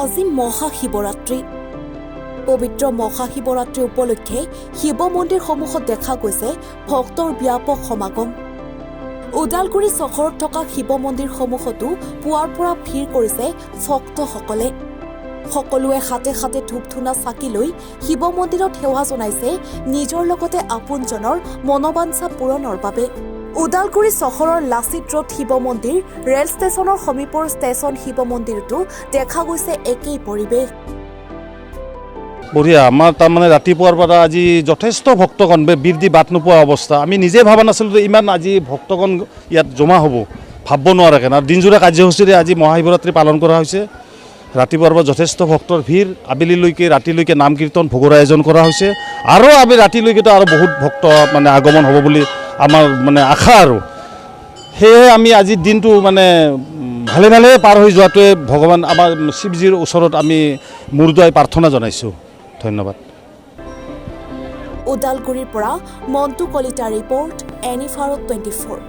আজি মহাশিৱৰাত্ৰি। পবিত্ৰ মহাশিৱৰাত্ৰি উপলক্ষে শিৱ মন্দিৰসমূহত দেখা গৈছে ভক্তৰ ব্যাপক সমাগম। ওদালগুৰি চহৰত থকা শিৱ মন্দিৰসমূহতো পুৱাৰ পৰা ভিৰ কৰিছে ভক্তসকলে। সকলোৱে হাতে হাতে ধূপ ধূনা চাকি লৈ শিৱ মন্দিৰত সেৱা জনাইছে নিজৰ লগতে আপোনজনৰ মনোবাঞ্ছা পূৰণৰ বাবে। ওদালগুৰি চহৰৰ লাচিত ৰোড শিৱ মন্দিৰ, ৰেল ষ্টেচনৰ সমীপৰ ষ্টেচন শিৱ মন্দিৰতো দেখা গৈছে একেই পৰিৱেশ। বঢ়িয়া। আমাৰ তাৰমানে ৰাতিপুৱাৰ পৰা আজি যথেষ্ট ভক্তগণ বীৰ বাট নোপোৱা অৱস্থা। আমি নিজে ভবা নাছিলোঁ যে ইমান আজি ভক্তগণ ইয়াত জমা হ'ব, ভাবিব নোৱাৰাকৈ। আৰু দিনজোৰা কাৰ্যসূচীৰে আজি মহাশিৱৰাত্ৰি পালন কৰা হৈছে। ৰাতিপুৱাৰ পৰা যথেষ্ট ভক্তৰ ভিৰ, আবেলিলৈকে ৰাতিলৈকে নাম কীৰ্তন ভোগৰ আয়োজন কৰা হৈছে। আৰু আমি ৰাতিলৈকেতো আৰু বহুত ভক্ত মানে আগমন হ'ব বুলি আমাৰ মানে আশা। আৰু সেয়েহে আমি আজিৰ দিনটো মানে ভালে ভালে পাৰ হৈ যোৱাটোৱে ভগৱান আমাৰ শিৱজীৰ ওচৰত আমি মূৰ দোৱাই প্ৰাৰ্থনা জনাইছোঁ। ধন্যবাদ। ওদালগুৰিৰ পৰা মণ্টু কলিতা ৰিপৰ্ট, এনিভাৰত 24।